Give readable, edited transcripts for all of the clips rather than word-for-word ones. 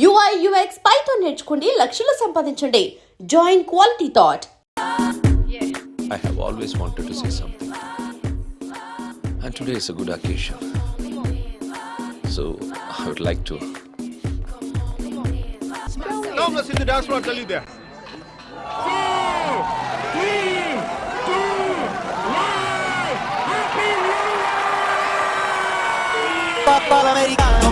UI UX Python నేర్చుకోండి లక్షలు సంపాదించండి. Join Quality Thought. I have always wanted to say something. And today is a good occasion. So I would like to. Now let's hit the dance floor. I'll tell you there. 4, 3, 2, 1. Happy New Year! Papa l'americano.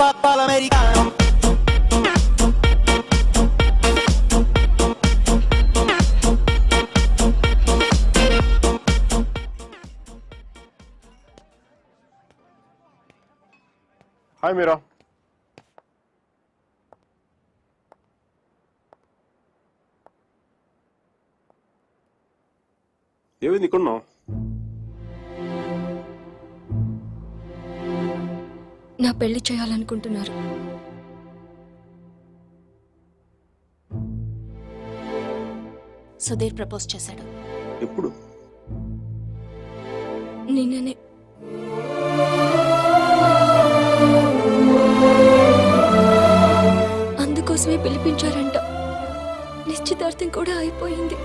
Papa l'americano. Hi, Mira. ఏమైంది ఇక్కడ ఉన్నావు? నా పెళ్లి చేయాలనుకుంటున్నారు. Sudheer propose చేశాడు. ఎప్పుడు? నిన్ననే. అందుకోసమే పిలిపించారంట. నిశ్చితార్థం కూడా అయిపోయింది.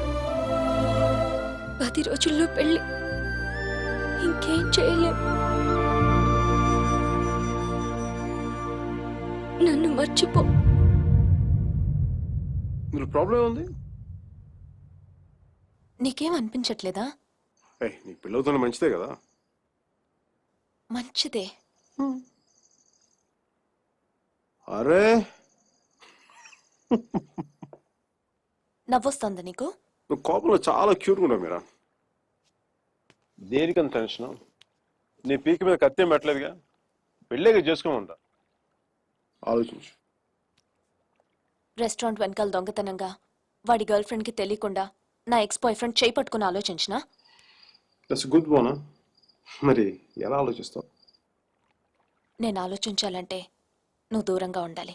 10 రోజుల్లో పెళ్లి. ఇంకేం చేయలేం. నన్ను మర్చిపో. ఇందులో ప్రాబ్లం ఉంది? నీకేం అనిపించట్లేదా? నీ పిల్లవుతున్న మంచిదే కదా. మంచిదే. అరే నవ్వొస్తుందా నీకు? నువ్వు కోపంలో చాలా క్యూట్గా ఉన్నావు మీరా. దేనికంత టెన్షన్? నీ పీక మీద కత్తి ఏం పెట్టలేదుగా. పెళ్ళేగా చేసుకోమంటా. ఆలోచించు. రెస్టారెంట్ వెనకాల దొంగతనంగా వాడి గర్ల్ ఫ్రెండ్ కి తెలియకుండా నా ఎక్స్ బాయ్ ఫ్రెండ్ చేయి పట్టుకుని ఆలోచించినా? దట్స్ గుడ్ బోనా. మరి ఎలా ఆలోచిస్తావు? నేను ఆలోచించాలంటే నువ్వు దూరంగా ఉండాలి.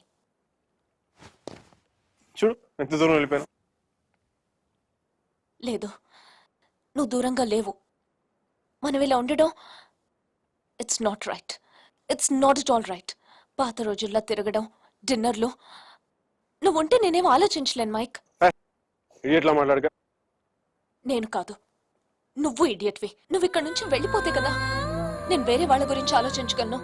చూడు ఎంత దూరం వెళ్ళిపోయాను. లేదు, నువ్వు దూరంగా లేవు. మనం ఇలా ఉండడం it's not right. It's not it all right. పాత రోజుల్లో తిరగడం, డిన్నర్లు, నువ్వు ఉంటే నేనేం ఆలోచించలేను మైక్. ఇడియట్లా మాట్లాడక. నేను కాదు, నువ్వు ఇడియట్వి. నువ్వు ఇక్కడి నుంచి వెళ్ళిపోతే కదా నేను వేరే వాళ్ళ గురించి ఆలోచించగలను.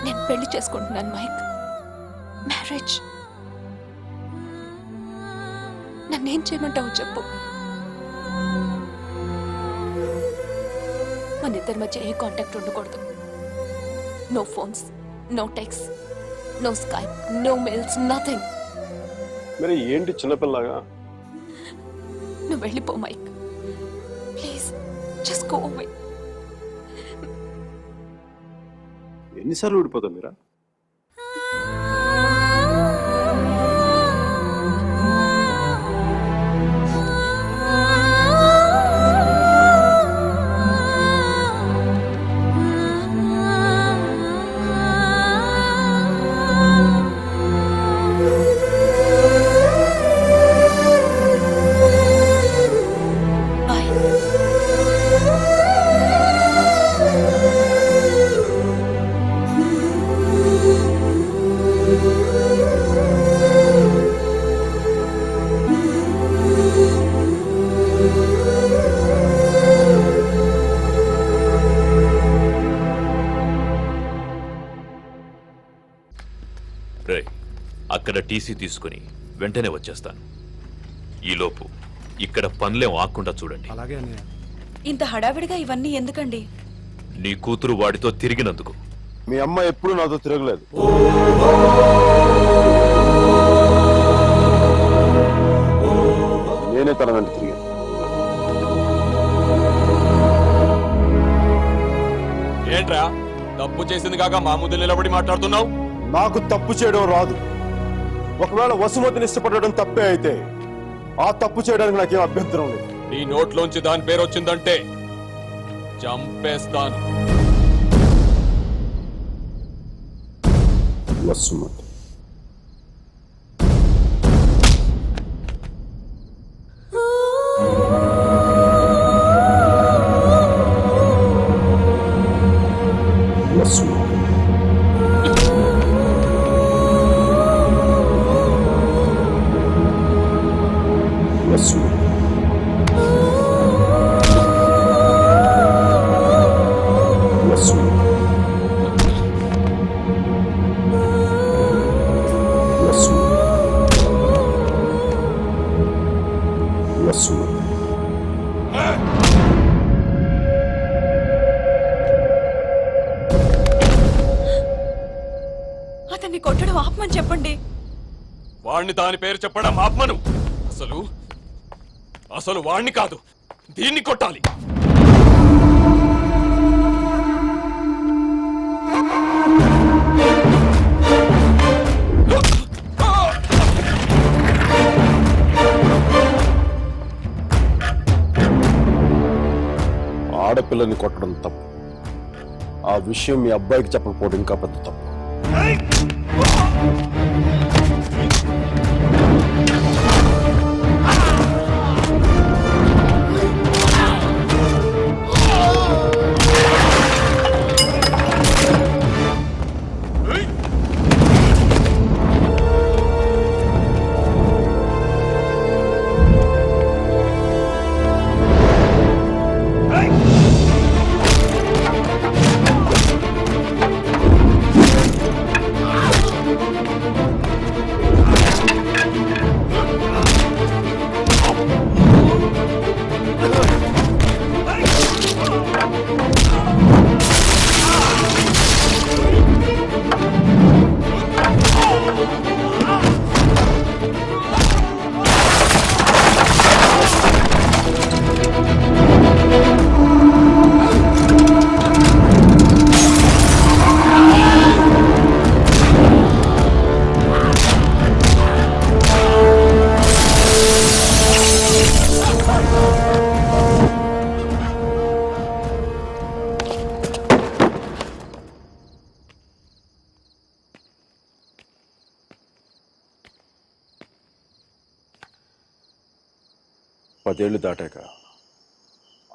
నేను పెళ్లి చేసుకుంటున్నాను మైక్. మ్యారేజ్. నన్నేం చేయమంటావు చెప్పు. మన ఇద్దరి మధ్య ఏ కాంటాక్ట్ ఉండకూడదు. No phones, no text, no Skype, no mails, nothing. మరి ఏంటి చిన్నపిల్లగా? నువ్వు వెళ్ళిపో Mike. Please just go away. ఎన్నిసార్లు ఊడిపోతావు మీరా? అక్కడ టీసీ తీసుకుని వెంటనే వచ్చేస్తాను. ఈలోపు ఇక్కడ పనులేం ఆకుండా చూడండి. ఇంత హడావిడిగా ఇవన్నీ ఎందుకండి? నీ కూతురు వాడితో తిరిగినందుకు. మీ అమ్మ ఎప్పుడు నాతో తిరగలేదు. నేనే తన వెంట తిరిగాను. ఏంట్రా తప్పు చేసింది కాక మా ముందు నిలబడి మాట్లాడుతున్నావు? నాకు తప్పు చేయడం రాదు. ఒకవేళ వసుమతిని ఇష్టపడడం తప్పే అయితే ఆ తప్పు చేయడానికి నాకేం అభ్యంతరం లేదు. నీ నోట్లోంచి దాని పేరు వచ్చిందంటే చంపేస్తాను. వసుమతి. వసుమతి. వసుమతి. వసుమతి. వసుమతి. వసుమతి. అతన్ని కొట్టడం ఆపమని చెప్పండి. వాణ్ణి దాని పేరు చెప్పడం ఆత్మను. అసలు వాణ్ణి కాదు, దీన్ని కొట్టాలి. ఆడపిల్లని కొట్టడం తప్పు. ఆ విషయం మీ అబ్బాయికి చెప్పకపోవడం ఇంకా పెద్ద తప్పు. పదేళ్లు దాటాక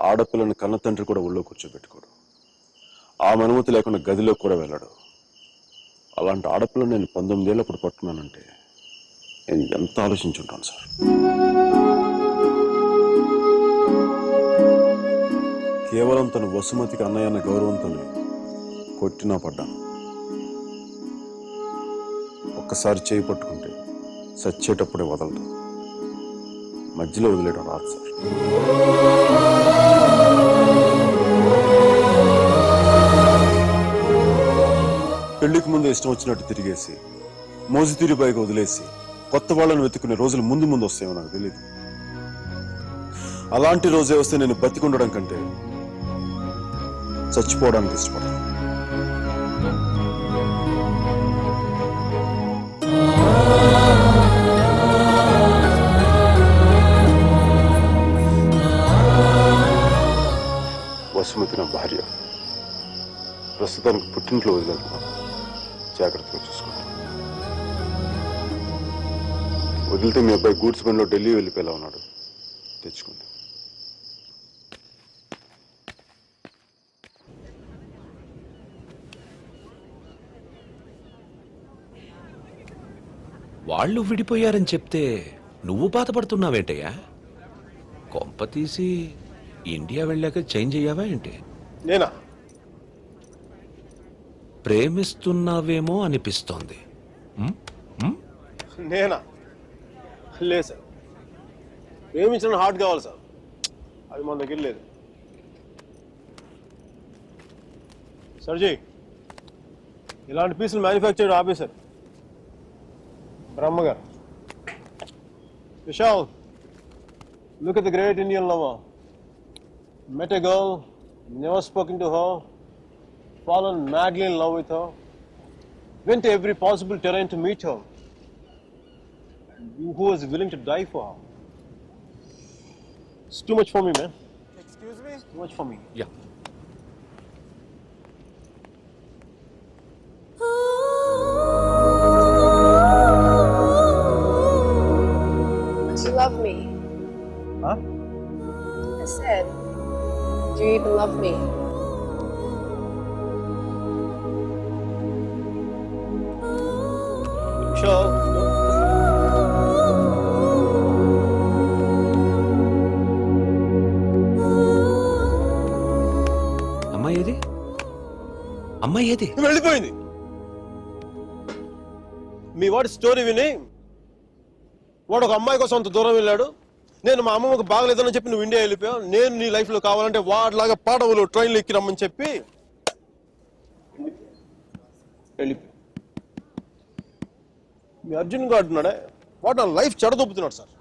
ఆడపిల్లని కన్న తండ్రి కూడా ఒళ్ళో కూర్చోబెట్టుకోడు. ఆమె అనుమతి లేకుండా గదిలో కూడా వెళ్ళాడు. అలాంటి ఆడపిల్లని నేను 19 ఏళ్ళప్పుడు పట్టుకున్నానంటే నేను ఎంత ఆలోచించుంటాను సార్. కేవలం తన వసుమతికి అన్నయ్య అన్న గౌరవంతోనే కొట్టినా పడ్డాను. ఒక్కసారి చేయి పట్టుకుంటే చచ్చేటప్పుడే వదలదు. మధ్యలో వదిలేయడం రాదు సార్. పెళ్లికి ముందు ఇష్టం వచ్చినట్టు తిరిగేసి మోజుతీరి బైక్ వదిలేసి కొత్త వాళ్ళని వెతుకునే రోజులు ముందు ముందు వస్తాయో నాకు తెలియదు. అలాంటి రోజే వస్తే నేను బతికుండడం కంటే చచ్చిపోవడానికి ఇష్టపడతాను. వసుమతి నా భార్య. ప్రస్తుతానికి పుట్టింట్లో వదిలేస్తున్నాను. జాగ్రత్తగా చూసుకోండి. వదిలితే మీ అబ్బాయి గూడ్స్ బండిలో ఢిల్లీ వెళ్ళిపోయేలా ఉన్నాడు. తెచ్చుకోండి. వాళ్ళు విడిపోయారని చెప్తే నువ్వు బాధపడుతున్నావేంటయ్యా? కొంప తీసి ఇండియా వెళ్ళాక చేంజ్ అయ్యావా ఏంటి? నేనా? ప్రేమిస్తున్నావేమో అనిపిస్తోంది. నేనా? లేదు సార్. ప్రేమించడం హార్ట్ కావాలి సార్. అది మన దగ్గర లేదు. సర్జీ, ఇలాంటి పీసులు మ్యానుఫ్యాక్చర్ ఆపేశారు. బ్రహ్మగారు. Vishal, look at the great Indian lover. Met a girl, never spoken to her, fallen madly in love with her, went to every possible terrain to meet her, and who was willing to die for her. It's too much for me, man. Excuse me? It's too much for me. Yeah. love me? Sure. అమ్మాయి ఏది? అమ్మాయి ఏది? వెళ్ళిపోయింది. మీ వాడి story విని వాడు ఒక అమ్మాయి కోసం అంత దూరం వెళ్ళాడు. నేను మా అమ్మమ్మకు బాగలేదని చెప్పి నువ్వు ఇండియా వెళ్ళిపోయావు. నేను నీ లైఫ్ లో కావాలంటే వాడిలాగా పాడవులు ట్రైన్లో ఎక్కి రమ్మని చెప్పి వెళ్ళిపోయి మీ అర్జున్ గారు ఉన్నాడే వాడు నా లైఫ్ చెడదొబ్బుతున్నాడు సార్.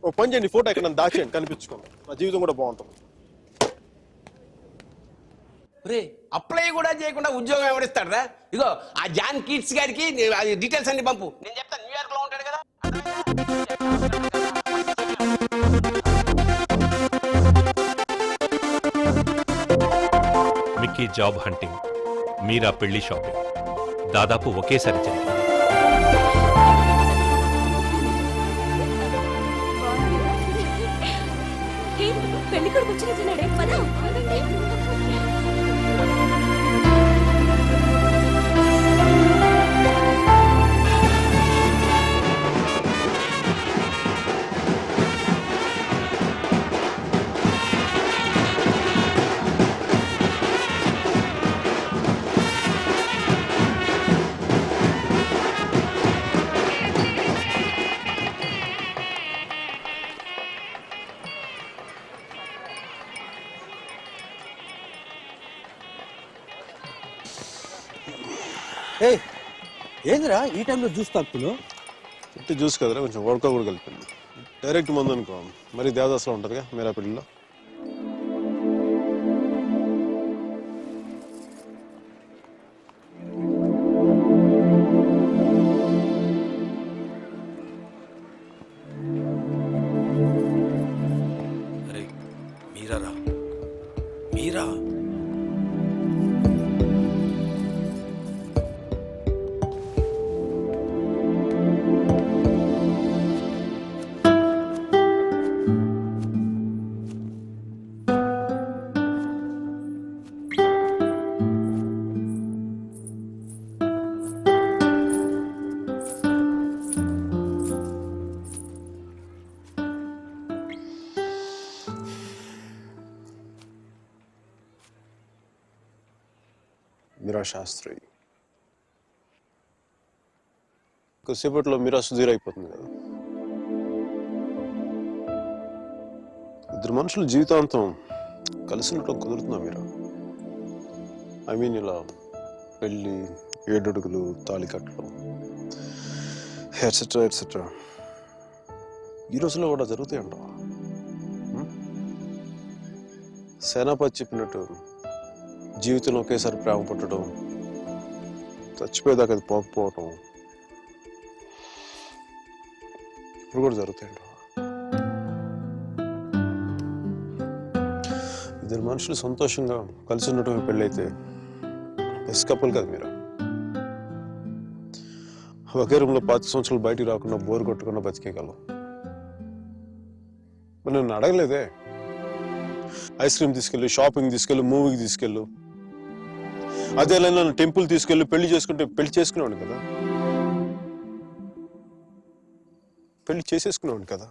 ఓ పని చేయండి, ఫోటో ఎక్కడ దాచేయండి, కనిపించుకోండి, నా జీవితం కూడా బాగుంటుంది. రే అప్లై కూడా చేయకుండా ఉద్యోగం ఎవరిస్తాడు రా? ఇగో ఆ జాన్ కిడ్స్ గారికి అది డీటెయిల్స్ అన్ని పంపు, నేను చెప్తాను. న్యూయార్క్ లో ఉంటాడు కదా. మిక్కీ జాబ్ హంటింగ్, మీరా పెళ్లి షాపింగ్ దాదాపు ఒకేసారి జరిగింది. పెళ్లి కొడుకు వచ్చినట్టున్నాడే పద. ఏందిరా ఈ టైంలో జ్యూస్ తాగుతున్నావు? ఇంటి జ్యూస్ కదరా, కొంచెం వడక కూడా కలిపింది. డైరెక్ట్ మందు అనుకో మరి దేవదాస్లో ఉంటుందిగా మీరా పెళ్ళిలో. అరే మీరా రా, మీరా. మీరా శాస్త్రి కొద్దిసేపట్లో మీరా సుధీర్ అయిపోతుంది కదా. ఇద్దరు మనుషులు జీవితాంతం కలిసి ఉండటం కుదురుతుందా మీరా? ఐ మీన్ ఇలా పెళ్ళి, ఏడడుగులు, తాళి కట్టడం ఎట్సెట్రా ఎట్సెట్రా ఈ రోజుల్లో కూడా జరుగుతాయి అంటావా? సేనాపతి చెప్పినట్టు జీవితంలో ఒకేసారి ప్రేమ పుట్టడం, చచ్చిపోయేదాకా అది పోకపోవటం ఇప్పుడు కూడా జరుగుతాయంట. ఇద్దరు మనుషులు సంతోషంగా కలిసి ఉండటం పెళ్ళైతే బెస్ట్ కపుల్ కదా మీరు. ఒకే రూమ్లో 5 సంవత్సరాలు బయటికి రాకుండా బోర్ కొట్టకుండా బతికేయగలం. మరి నన్ను అడగలేదే, ఐస్ క్రీమ్ తీసుకెళ్ళు, షాపింగ్ తీసుకెళ్ళు, మూవీకి తీసుకెళ్ళు, అదే నన్ను టెంపుల్ తీసుకెళ్ళి పెళ్లి చేసుకుంటే పెళ్లి చేసుకునేవాడు కదా, పెళ్లి చేసేసుకునేవాడు కదా.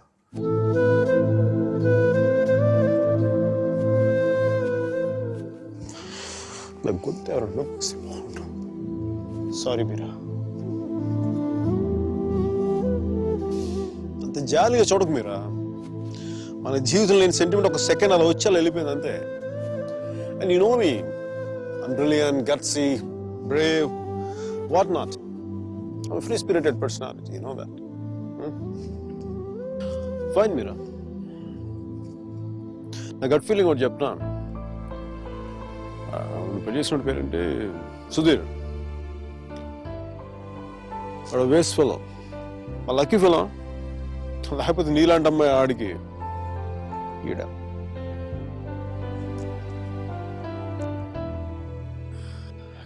నాకు గొంతు ఎవరన్నా సారీ మీరా, అంత జాలిగా చూడకు మీరా. మన జీవితంలో లేని సెంటిమెంట్ ఒక సెకండ్ అలా వచ్చి అలా వెళ్ళిపోయింది అంతే. And you know me, I'm brilliant, gutsy, brave, whatnot. I'm a free-spirited personality, you know that. Fine, Meera. నా గట్ ఫీలింగ్ ఒకటి చెప్తున్నా. పెళ్లి చేసిన పేరేంటి? సుధీర్. వాడు వేస్ట్ ఫెలో, లక్కీ ఫెలో. లేకపోతే నీలాంటి అమ్మాయి ఆడికి ఈడ.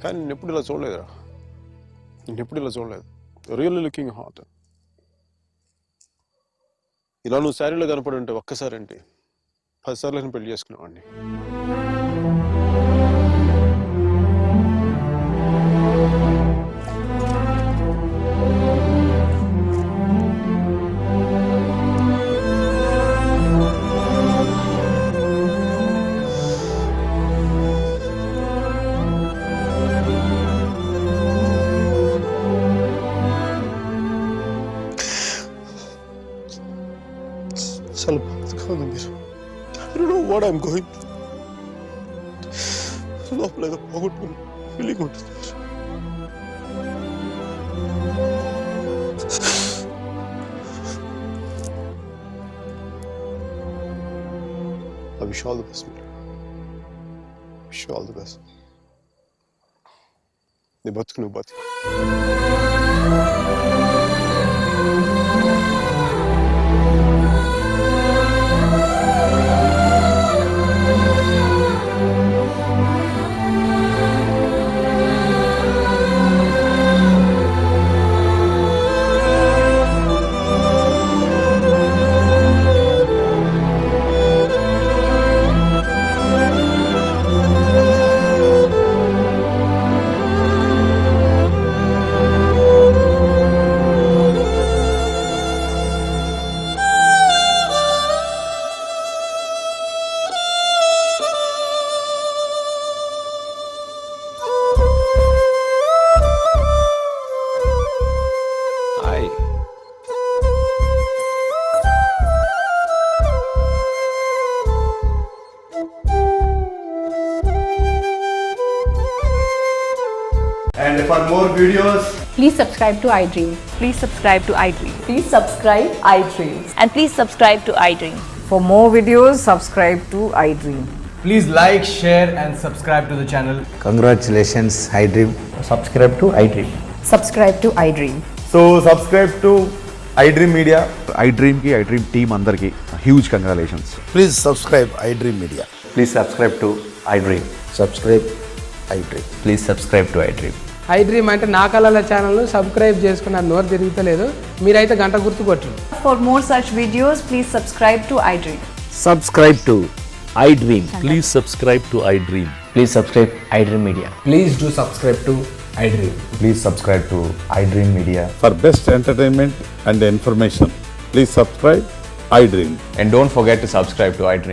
కానీ నేను ఎప్పుడు ఇలా చూడలేదురా, నేను ఎప్పుడు ఇలా చూడలేదు. Really looking hot. ఇలా నువ్వు శారీలో కనపడి ఉంటే ఒక్కసారి ఏంటి 10 సార్లు పెళ్లి చేసుకునేవాడిని. చాలా బాధగా ఉంది మీరు. I don't know what I'm going through. లోపల ఏదో పోగొట్టుకుని ఫీలింగ్ ఉంటుంది. I wish you all the best, మీరు. Wish you all the best. నీ బతుకు నువ్వు బతుకు. Hi. And for more videos, Please subscribe to iDream. Please subscribe to iDream. Please subscribe iDream. And please subscribe to iDream. For more videos, subscribe to iDream. please like, share and subscribe to the channel. Congratulations, iDream. Subscribe to iDream. Subscribe to iDream. So subscribe to iDream Media. iDream ki iDream team andarki huge congratulations. Please subscribe iDream Media. Please subscribe to iDream. Subscribe iDream. Please subscribe to iDream. iDream అంటే నా కళల channel subscribe చేసుకున్న నోరు తిరుగుతలేదు. మీరైతే గంట గుర్తు కొట్టండి. For more such videos, please subscribe to iDream. Subscribe to iDream. Please subscribe to iDream. Please subscribe iDream Media. Please do subscribe to iDream. Please subscribe to iDream Media. For best entertainment and information, please subscribe iDream. And don't forget to subscribe to iDream.